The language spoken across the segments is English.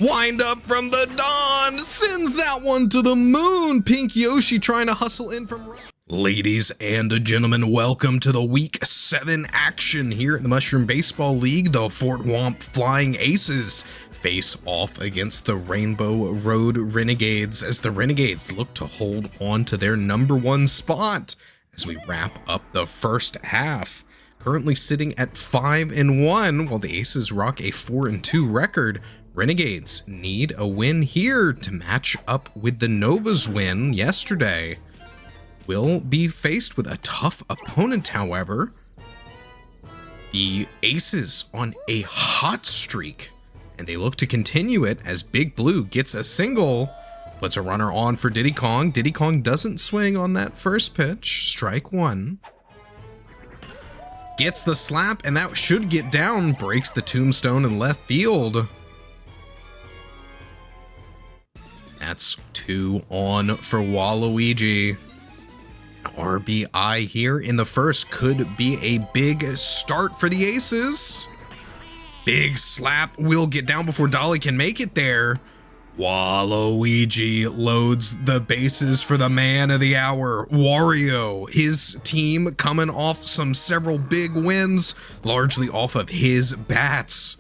Wind up from the Dawn sends that one to the moon. Pink Yoshi trying to hustle in from right. Ladies and gentlemen, welcome to the Week 7 action here in the Mushroom Baseball League. The Fort Womp Flying Aces face off against the Rainbow Road Renegades as the Renegades look to hold on to their #1 spot as we wrap up the first half. Currently sitting at 5-1 while the Aces rock a 4-2 record. Renegades need a win here to match up with the Nova's win yesterday. Will be faced with a tough opponent, however. The Aces on a hot streak, and they look to continue it as Big Blue gets a single, puts a runner on for Diddy Kong. Diddy Kong doesn't swing on that first pitch. Strike one. Gets the slap, and that should get down. Breaks the tombstone in left field. That's 2 on for Waluigi. RBI here in the first could be a big start for the Aces. Big slap will get down before Dolly can make it there. Waluigi loads the bases for the man of the hour, Wario. His team coming off several big wins, largely off of his bats.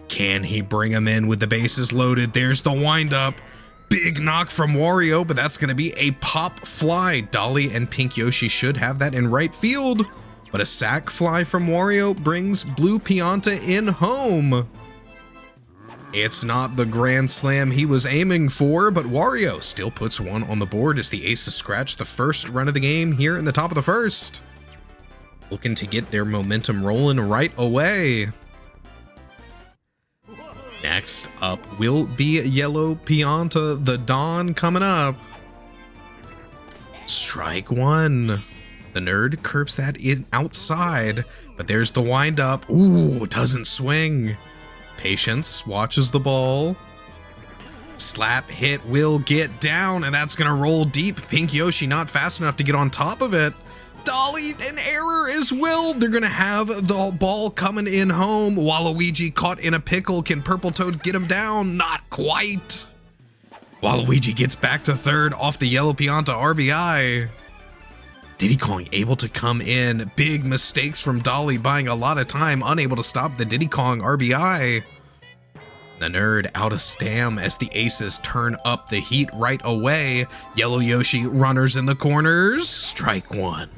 Can he bring them in with the bases loaded? There's the windup. Big knock from Wario, but that's going to be a pop fly. Dolly and Pink Yoshi should have that in right field, but a sac fly from Wario brings Blue Pianta in home. It's not the grand slam he was aiming for, but Wario still puts one on the board as the Aces scratch the first run of the game here in the top of the first. Looking to get their momentum rolling right away. Next up will be Yellow Pianta, the Dawn coming up. Strike one. The nerd curves that in outside, but there's the windup. Ooh, doesn't swing. Patience watches the ball. Slap hit will get down, and that's gonna roll deep. Pink Yoshi not fast enough to get on top of it. Dolly, an error as well. They're gonna have the ball coming in home. Waluigi caught in a pickle. Can Purple Toad get him down? Not quite. Waluigi gets back to third off the Yellow Pianta RBI. Diddy Kong able to come in. Big mistakes from Dolly, buying a lot of time, unable to stop the Diddy Kong RBI. The nerd out of stam as the Aces turn up the heat right away. Yellow Yoshi runners in the corners. Strike one.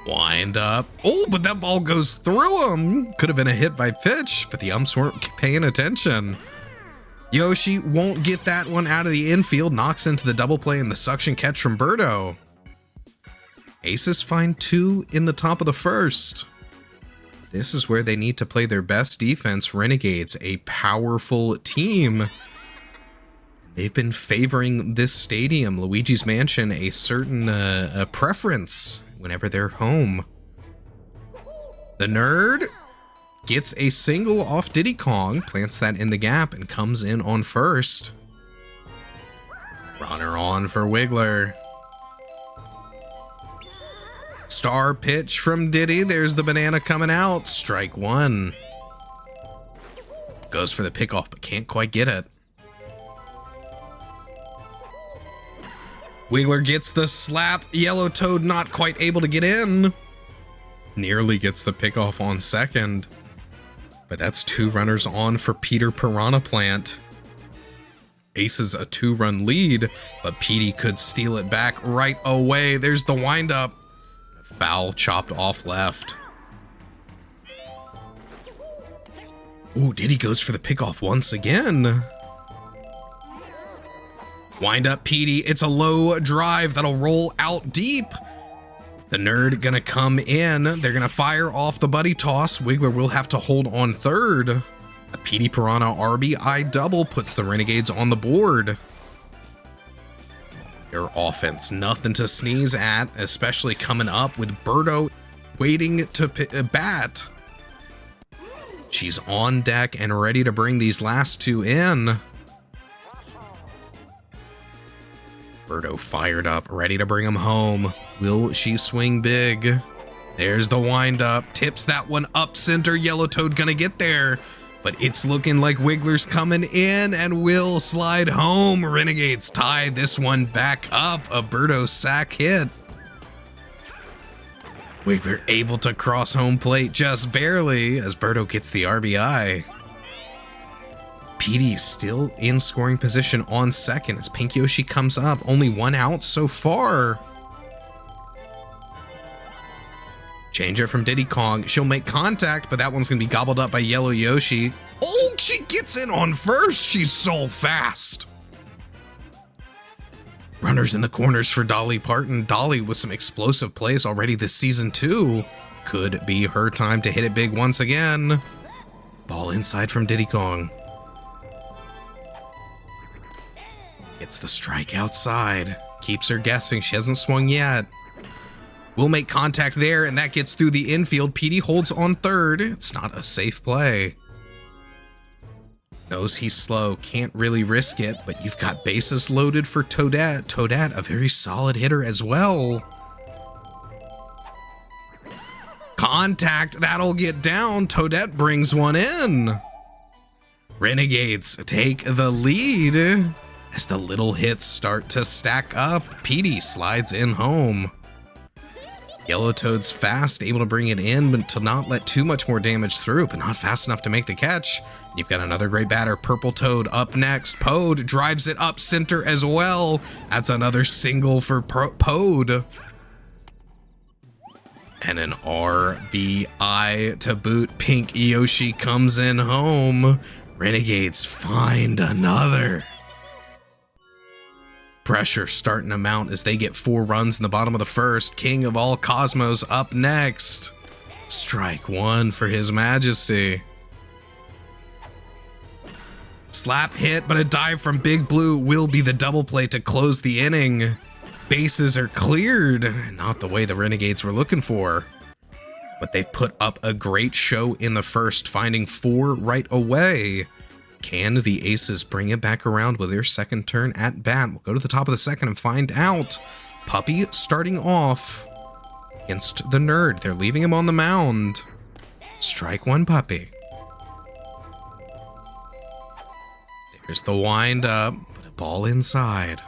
Wind up. Oh, but that ball goes through him. Could have been a hit by pitch, but the umps weren't paying attention. Yoshi won't get that one out of the infield. Knocks into the double play and the suction catch from Birdo. Aces find 2 in the top of the first. This is where they need to play their best defense. Renegades, a powerful team. They've been favoring this stadium, Luigi's Mansion, a certain preference whenever they're home. The nerd gets a single off Diddy Kong, plants that in the gap, and comes in on first. Runner on for Wiggler. Star pitch from Diddy. There's the banana coming out. Strike one. Goes for the pickoff, but can't quite get it. Wiggler gets the slap. Yellow Toad not quite able to get in. Nearly gets the pickoff on second. But that's 2 runners on for Peter Piranha Plant. Aces a 2-run lead, but Petey could steal it back right away. There's the windup. Foul chopped off left. Ooh, Diddy goes for the pickoff once again. Wind up Petey. It's a low drive that'll roll out deep. The nerd gonna come in. They're gonna fire off the buddy toss. Wiggler will have to hold on third. A Petey Piranha RBI double puts the Renegades on the board. Their offense, nothing to sneeze at, especially coming up with Birdo waiting to bat. She's on deck and ready to bring these last 2 in. Birdo fired up, ready to bring him home. Will she swing big? There's the windup. Tips that one up center. Yellow Toad gonna get there. But it's looking like Wiggler's coming in and will slide home. Renegades tie this one back up. A Birdo sack hit. Wiggler able to cross home plate just barely as Birdo gets the RBI. PD still in scoring position on second as Pink Yoshi comes up. Only one out so far. Change it from Diddy Kong. She'll make contact, but that one's going to be gobbled up by Yellow Yoshi. Oh, she gets in on first. She's so fast. Runners in the corners for Dolly Parton. Dolly with some explosive plays already this season too. Could be her time to hit it big once again. Ball inside from Diddy Kong. Gets the strike outside. Keeps her guessing. She hasn't swung yet. Will make contact there, and that gets through the infield. PD holds on third. It's not a safe play. Knows he's slow, can't really risk it, but you've got bases loaded for Toadette. Toadette, a very solid hitter as well. Contact, that'll get down. Toadette brings one in. Renegades take the lead as the little hits start to stack up. PD slides in home. Yellow Toad's fast, able to bring it in, but to not let too much more damage through, but not fast enough to make the catch. You've got another great batter, Purple Toad up next. Pode drives it up center as well. That's another single for Pode. And an RBI to boot. Pink Yoshi comes in home. Renegades find another. Pressure starting to mount as they get 4 runs in the bottom of the first. King of all Cosmos up next. Strike one for His Majesty. Slap hit, but a dive from Big Blue will be the double play to close the inning. Bases are cleared. Not the way the Renegades were looking for. But they've put up a great show in the first, finding 4 right away. Can the Aces bring it back around with their second turn at bat? We'll go to the top of the second and find out. Puppy starting off against the Nerd. They're leaving him on the mound. Strike one, Puppy. There's the wind up, but a ball inside.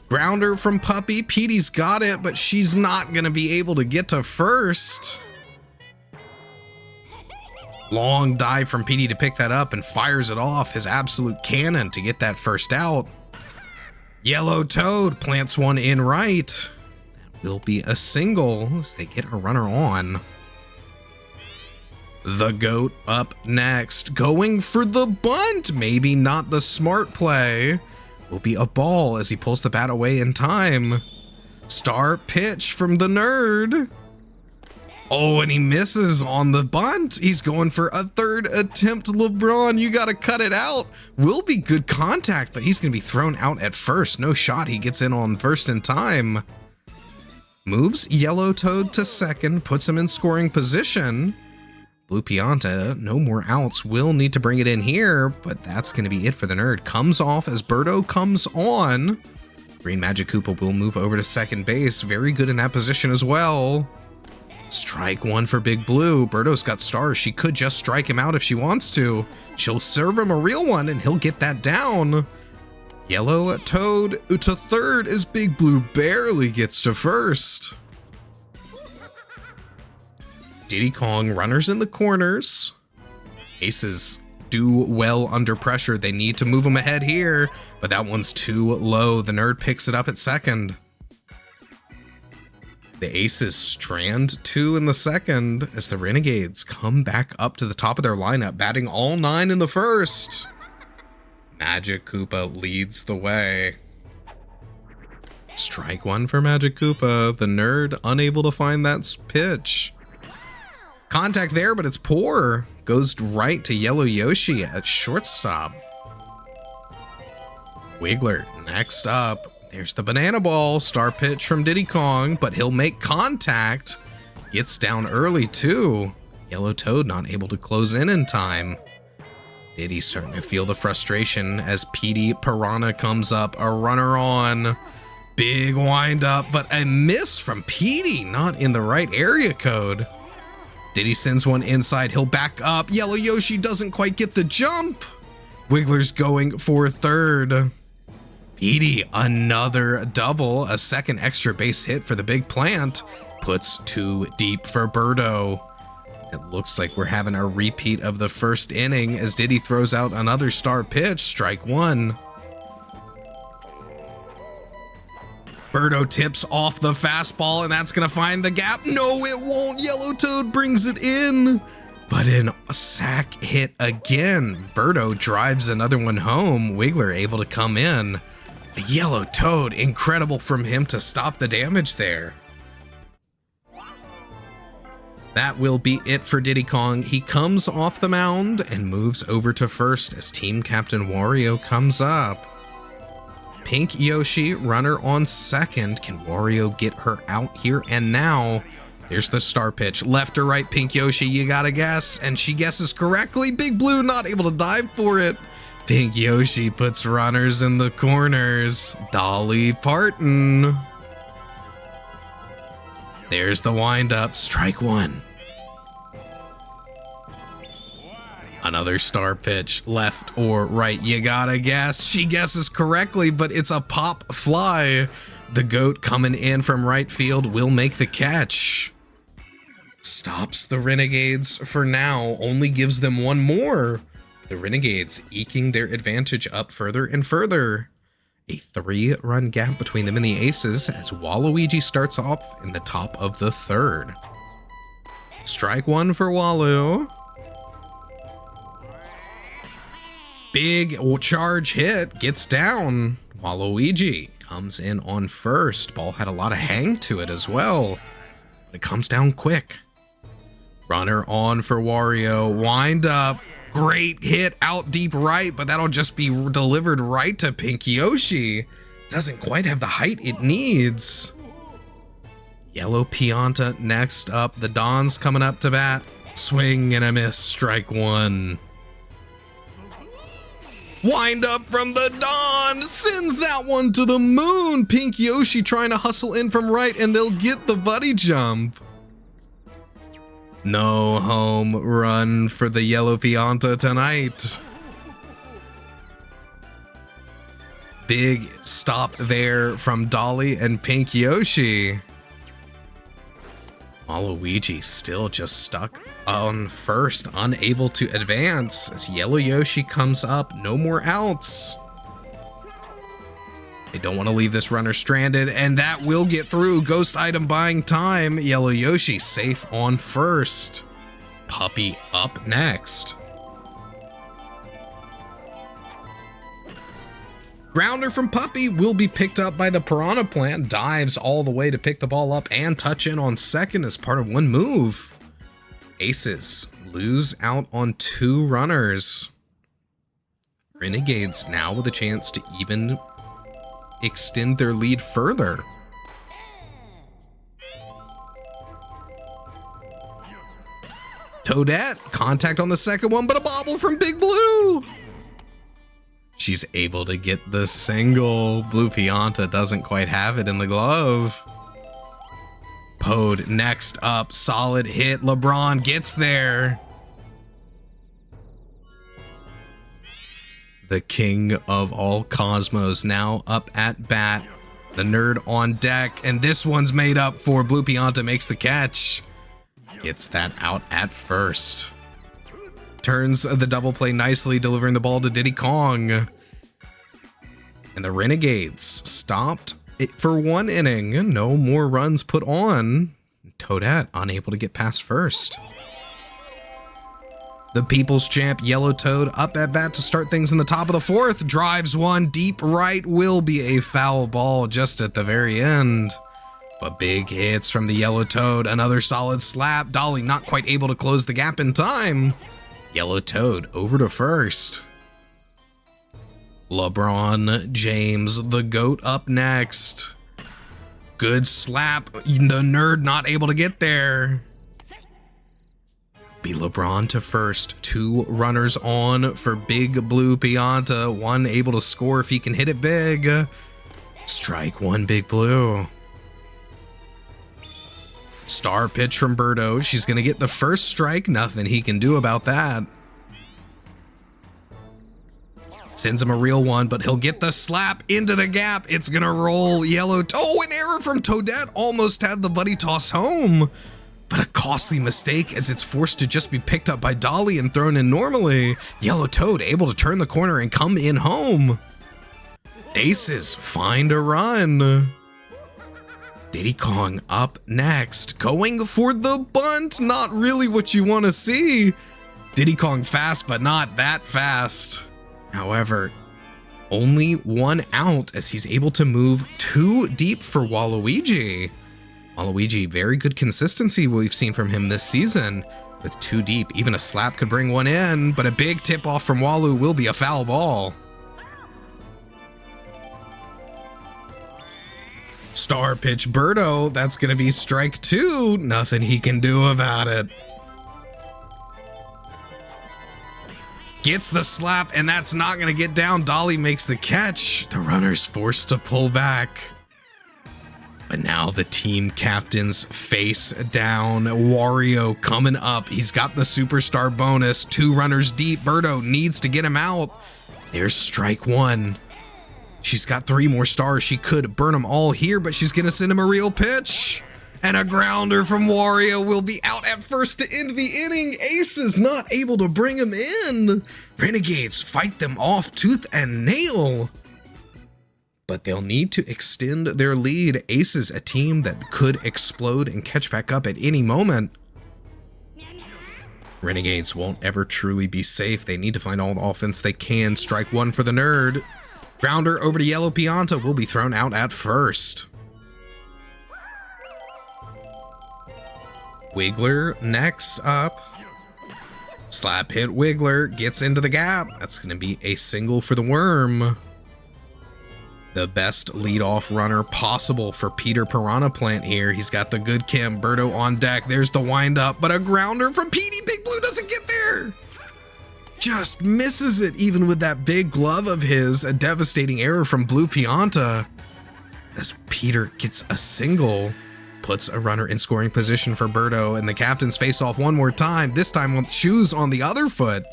Grounder from Puppy. Petey's got it, but she's not going to be able to get to first. Long dive from Petey to pick that up and fires it off. His absolute cannon to get that first out. Yellow Toad plants one in right. That will be a single as they get a runner on. The Goat up next, going for the bunt. Maybe not the smart play. Will be a ball as he pulls the bat away in time. Star pitch from the Nerd. Oh, and he misses on the bunt. He's going for a third attempt. LeBron, you got to cut it out. Will be good contact, but he's going to be thrown out at first. No shot. He gets in on first in time. Moves Yellow Toad to second, puts him in scoring position. Blue Pianta, no more outs. Will need to bring it in here, but that's going to be it for the Nerd. Comes off as Birdo comes on. Green Magic Koopa will move over to second base. Very good in that position as well. Strike one for Big Blue. Birdo's got stars. She could just strike him out if she wants to. She'll serve him a real one and he'll get that down. Yellow Toad to third as Big Blue barely gets to first. Diddy Kong runners in the corners. Aces do well under pressure. They need to move him ahead here, but that one's too low. The Nerd picks it up at second. The Aces strand 2 in the second as the Renegades come back up to the top of their lineup, batting all 9 in the first. Magic Koopa leads the way. Strike one for Magic Koopa. The Nerd unable to find that pitch. Contact there, but it's poor. Goes right to Yellow Yoshi at shortstop. Wiggler next up. There's the banana ball. Star pitch from Diddy Kong, but he'll make contact. Gets down early too. Yellow Toad not able to close in time. Diddy starting to feel the frustration as PD Piranha comes up. A runner on. Big wind up, but a miss from PD. Not in the right area code. Diddy sends one inside. He'll back up. Yellow Yoshi doesn't quite get the jump. Wiggler's going for third. Petey, another double. A second extra base hit for the big plant. Puts two deep for Birdo. It looks like we're having a repeat of the first inning as Diddy throws out another star pitch. Strike one. Birdo tips off the fastball, and that's going to find the gap. No, it won't. Yellow Toad brings it in. But in a sack hit again. Birdo drives another one home. Wiggler able to come in. A Yellow Toad, incredible from him to stop the damage there. That will be it for Diddy Kong. He comes off the mound and moves over to first as Team Captain Wario comes up. Pink Yoshi, runner on second. Can Wario get her out here and now? There's the star pitch. Left or right, Pink Yoshi, you gotta guess. And she guesses correctly. Big Blue not able to dive for it. Pink Yoshi puts runners in the corners. Dolly Parton. There's the windup. Strike one. Another star pitch. Left or right, you gotta guess. She guesses correctly, but it's a pop fly. The goat coming in from right field will make the catch. Stops the Renegades for now. Only gives them one more. The Renegades eking their advantage up further and further. A 3-run gap between them and the Aces as Waluigi starts off in the top of the third. Strike one for Walu. Big charge hit, gets down. Waluigi comes in on first. Ball had a lot of hang to it as well, but it comes down quick. Runner on for Wario. Wind up. Great hit out deep right, but that'll just be delivered right to Pink Yoshi. Doesn't quite have the height it needs. Yellow Pianta next up. The Don's coming up to bat. Swing and a miss. Strike one. Wind up from the Don. Sends that one to the moon. Pink Yoshi trying to hustle in from right, and they'll get the buddy jump. No home run for the Yellow Pianta tonight. Big stop there from Dolly and Pink Yoshi. Waluigi still just stuck on first, unable to advance as Yellow Yoshi comes up. No more outs. They don't want to leave this runner stranded, and that will get through. Ghost item buying time. Yellow Yoshi safe on first. Puppy up next. Grounder from Puppy will be picked up by the Piranha Plant. Dives all the way to pick the ball up and touch in on second as part of one move. Aces lose out on 2 runners. Renegades now with a chance to even extend their lead further. Toadette, contact on the second one, but a bobble from Big Blue. She's able to get the single. Blue Pianta doesn't quite have it in the glove. Pode next up, solid hit. LeBron gets there. The king of all cosmos now up at bat. The nerd on deck, and this one's made up for. Blue Pianta makes the catch. Gets that out at first. Turns the double play nicely, delivering the ball to Diddy Kong. And the Renegades stopped it for 1 inning. No more runs put on. Toadette unable to get past first. The People's Champ Yellow Toad up at bat to start things in the top of the 4th. Drives one deep right, will be a foul ball just at the very end. But big hits from the Yellow Toad. Another solid slap. Dolly not quite able to close the gap in time. Yellow Toad over to first. LeBron James, the GOAT, up next. Good slap. The nerd not able to get there. Be LeBron to first. 2 runners on for Big Blue Pianta. 1 able to score if he can hit it big. Strike one, Big Blue. Star pitch from Birdo. She's going to get the first strike. Nothing he can do about that. Sends him a real one, but he'll get the slap into the gap. It's going to roll. Yellow. Oh, an error from Toadette. Almost had the buddy toss home. But a costly mistake as it's forced to just be picked up by Dolly and thrown in normally. Yellow Toad able to turn the corner and come in home. Aces find a run. Diddy Kong up next, going for the bunt. Not really what you want to see. Diddy Kong fast, but not that fast. However, only one out as he's able to move too deep for Waluigi. Waluigi, very good consistency we've seen from him this season. With too deep, even a slap could bring one in, but a big tip off from Walu will be a foul ball. Star pitch Birdo, that's gonna be strike two. Nothing he can do about it. Gets the slap, and that's not gonna get down. Dolly makes the catch. The runner's forced to pull back. But now the team captain's face down. Wario coming up. He's got the superstar bonus. 2 runners deep. Birdo needs to get him out. There's strike one. She's got 3 more stars. She could burn them all here, but she's going to send him a real pitch. And a grounder from Wario will be out at first to end the inning. Aces not able to bring him in. Renegades fight them off tooth and nail. But they'll need to extend their lead. Aces, a team that could explode and catch back up at any moment. Renegades won't ever truly be safe. They need to find all the offense they can. Strike one for the nerd. Grounder over to Yellow Pianta will be thrown out at first. Wiggler next up. Slap hit Wiggler, gets into the gap. That's going to be a single for the worm. The best leadoff runner possible for Peter Piranha Plant here. He's got the good Kim. Birdo on deck. There's the windup, but a grounder from Petey. Big Blue doesn't get there. Just misses it, even with that big glove of his. A devastating error from Blue Pianta. As Peter gets a single, puts a runner in scoring position for Birdo, and the captains face off one more time. This time with shoes on the other foot.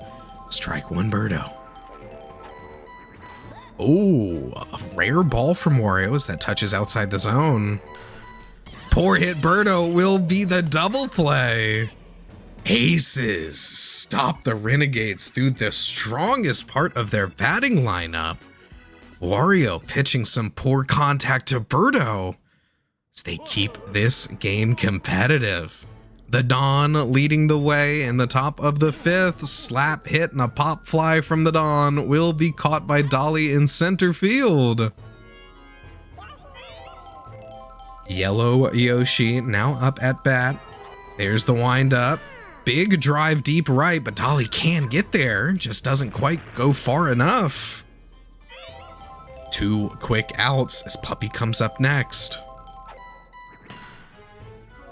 Strike one, Birdo. Oh, a rare ball from Wario as that touches outside the zone. Poor hit Birdo will be the double play. Aces stop the Renegades through the strongest part of their batting lineup. Wario pitching some poor contact to Birdo as they keep this game competitive. The Don leading the way in the top of the 5th. Slap hit and a pop fly from the Don will be caught by Dolly in center field. Yellow Yoshi now up at bat. There's the windup. Big drive deep right, but Dolly can get there. Just doesn't quite go far enough. 2 quick outs as Puppy comes up next.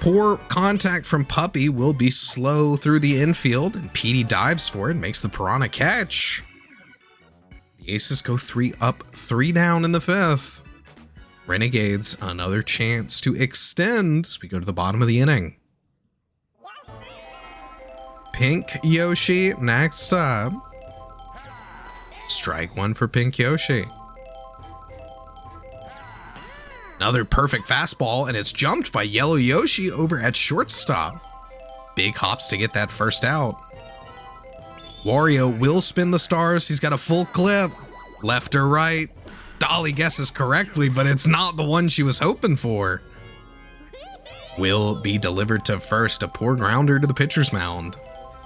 Poor contact from Puppy will be slow through the infield, and Petey dives for it and makes the Piranha catch. The Aces go 3 up, 3 down in the 5th. Renegades, another chance to extend as we go to the bottom of the inning. Pink Yoshi next up. Strike one for Pink Yoshi. Another perfect fastball, and it's jumped by Yellow Yoshi over at shortstop. Big hops to get that first out. Wario will spin the stars. He's got a full clip. Left or right. Dolly guesses correctly, but it's not the one she was hoping for. Will be delivered to first. A poor grounder to the pitcher's mound.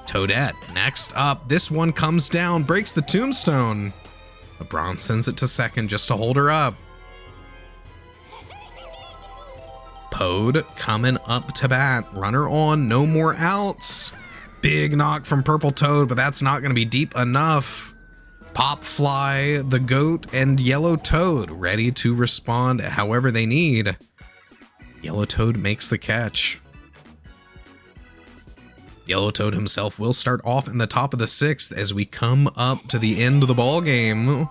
Toadette next up. This one comes down, breaks the tombstone. LeBron sends it to second just to hold her up. Pode coming up to bat. Runner on, no more outs. Big knock from Purple Toad, but that's not going to be deep enough. Pop Fly, the Goat, and Yellow Toad ready to respond however they need. Yellow Toad makes the catch. Yellow Toad himself will start off in the top of the 6th as we come up to the end of the ball game.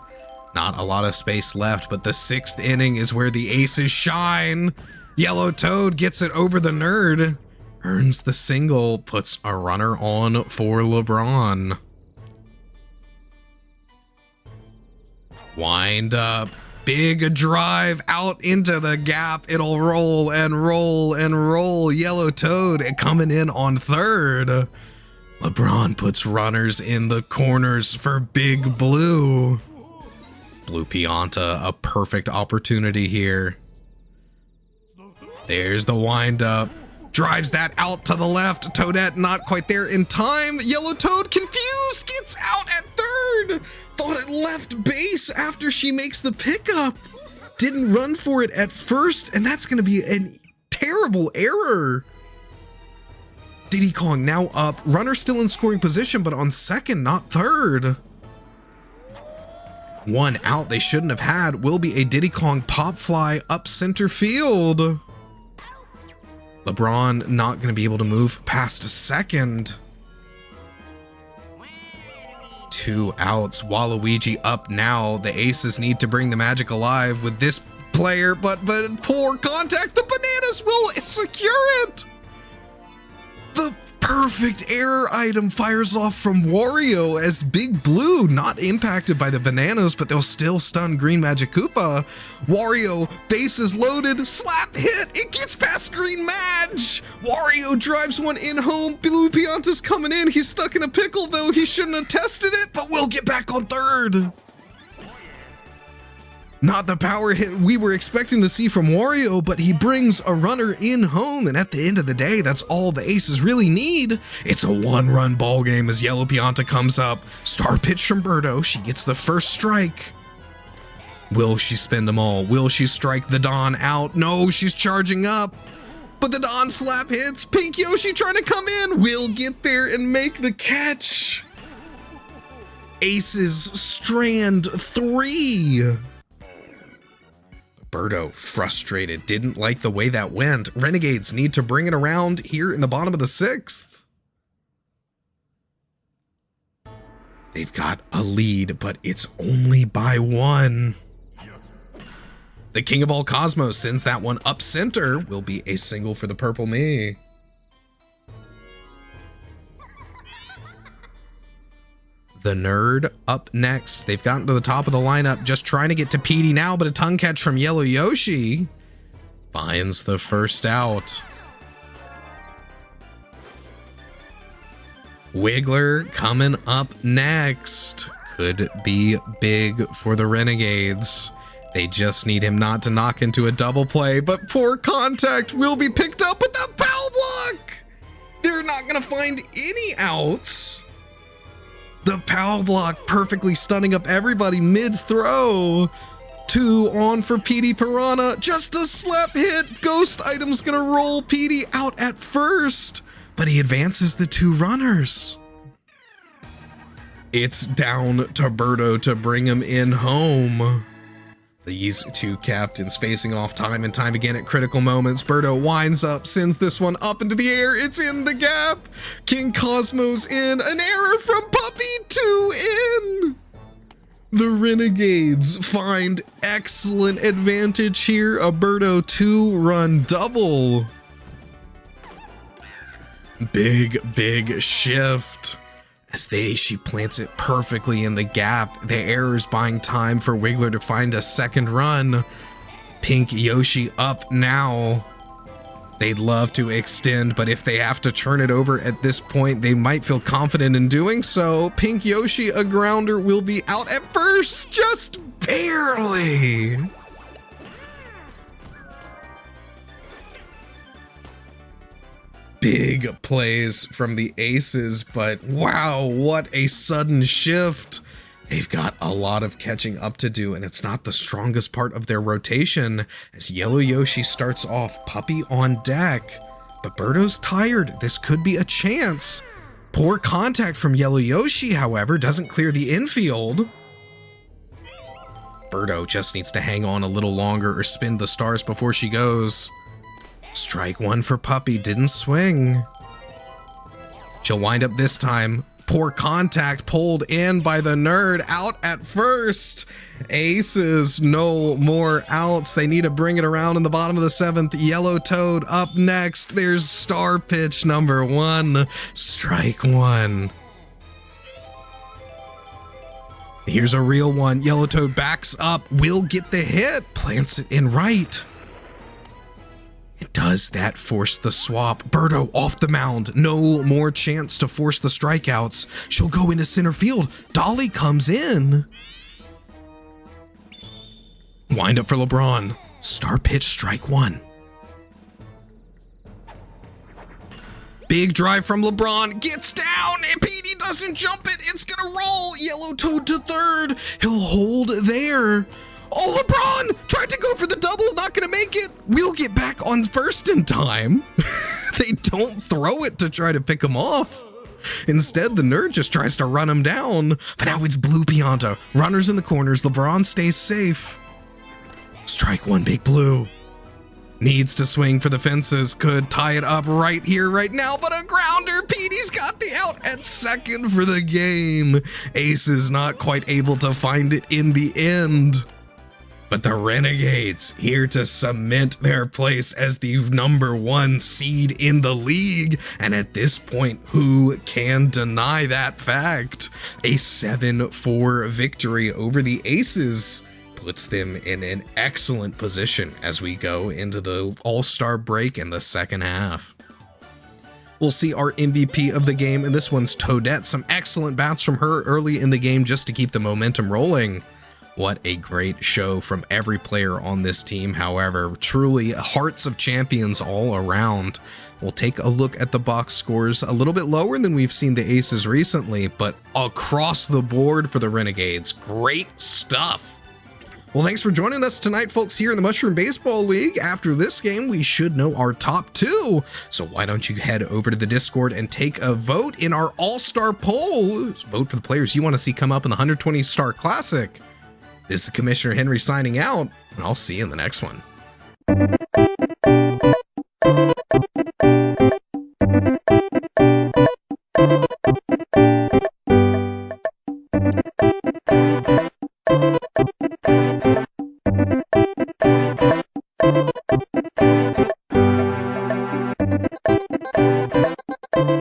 Not a lot of space left, but the 6th inning is where the Aces shine. Yellow Toad gets it over the nerd. Earns the single, puts a runner on for LeBron. Wind up. Big drive out into the gap. It'll roll and roll and roll. Yellow Toad coming in on third. LeBron puts runners in the corners for Big Blue. Blue Pianta, a perfect opportunity here. There's the wind up. Drives that out to the left. Toadette not quite there in time. Yellow Toad confused, gets out at third. Thought it left base after she makes the pickup. Didn't run for it at first, and that's gonna be a terrible error. Diddy Kong now up. Runner still in scoring position, but on second, not third. One out they shouldn't have had will be a Diddy Kong pop fly up center field. LeBron not going to be able to move past second. 2 outs. Waluigi up now. The Aces need to bring the magic alive with this player, but poor contact. The Bananas will secure it. The perfect error item fires off from Wario as Big Blue not impacted by the Bananas, but they'll still stun Green Magic Koopa. Wario, bases loaded, slap hit, it gets past Green Madge. Wario drives one in home. Blue Pianta's coming in. He's stuck in a pickle though. He shouldn't have tested it, but we'll get back on third. Not the power hit we were expecting to see from Wario, but he brings a runner in home, and at the end of the day, that's all the Aces really need. It's a 1-run ball game as Yellow Pianta comes up. Star pitch from Birdo. She gets the first strike. Will she spend them all? Will she strike the Don out? No, she's charging up. But the Don slap hits. Pink Yoshi trying to come in. Will get there and make the catch. Aces strand 3. Birdo, frustrated, didn't like the way that went. Renegades need to bring it around here in the bottom of the 6th. They've got a lead, but it's only by 1. The King of All Cosmos sends that one up center. Will be a single for the Purple Me. The Nerd up next. They've gotten to the top of the lineup, just trying to get to Petey now, but a tongue catch from Yellow Yoshi finds the first out. Wiggler coming up next. Could be big for the Renegades. They just need him not to knock into a double play, but poor contact will be picked up with the foul block. They're not going to find any outs. The power block perfectly stunning up everybody mid-throw. 2 on for Petey Piranha. Just a slap hit. Ghost item's gonna roll Petey out at first, but he advances the 2 runners. It's down to Birdo to bring him in home. These 2 captains facing off time and time again at critical moments. Birdo winds up, sends this one up into the air. It's in the gap. King Cosmos in. An error from Puppy 2 in. The Renegades find excellent advantage here. A Birdo 2-run double. Big shift. As she plants it perfectly in the gap. The error's buying time for Wiggler to find a second run. Pink Yoshi up now. They'd love to extend, but if they have to turn it over at this point, they might feel confident in doing so. Pink Yoshi, a grounder, will be out at first, just barely. Big plays from the Aces, but wow, what a sudden shift. They've got a lot of catching up to do, and it's not the strongest part of their rotation as Yellow Yoshi starts off. Puppy on deck, but Birdo's tired. This could be a chance. Poor contact from Yellow Yoshi, however, doesn't clear the infield. Birdo just needs to hang on a little longer or spin the stars before she goes. Strike 1 for Puppy, didn't swing. She'll wind up this time. Poor contact pulled in by the nerd, out at first. Aces, no more outs. They need to bring it around in the bottom of the 7th. Yellow Toad up next. There's star pitch number 1, strike 1. Here's a real one. Yellow Toad backs up, will get the hit, plants it in right. Does that force the swap? Birdo off the mound. No more chance to force the strikeouts. She'll go into center field. Dolly comes in. Wind up for LeBron. Star pitch, strike 1. Big drive from LeBron. Gets down. And Petey doesn't jump it. It's going to roll. Yellow Toad to third. He'll hold there. Oh, LeBron tried to go for the double, not going to make it. We'll get back on first in time. They don't throw it to try to pick him off. Instead, the nerd just tries to run him down. But now it's Blue Pianta. Runners in the corners. LeBron stays safe. Strike 1, Big Blue. Needs to swing for the fences. Could tie it up right here, right now, but a grounder. Petey's got the out at second for the game. Ace is not quite able to find it in the end. But the Renegades here to cement their place as the #1 seed in the league. And at this point, who can deny that fact? A 7-4 victory over the Aces puts them in an excellent position as we go into the All-Star break in the second half. We'll see our MVP of the game, and this one's Toadette. Some excellent bats from her early in the game just to keep the momentum rolling. What a great show from every player on this team. However, truly hearts of champions all around. We'll take a look at the box scores, a little bit lower than we've seen the Aces recently, but across the board for the Renegades. Great stuff. Well, thanks for joining us tonight, folks, here in the Mushroom Baseball League. After this game, we should know our top 2. So why don't you head over to the Discord and take a vote in our All-Star poll. Vote for the players you want to see come up in the 120 Star Classic. This is Commissioner Henry signing out, and I'll see you in the next one.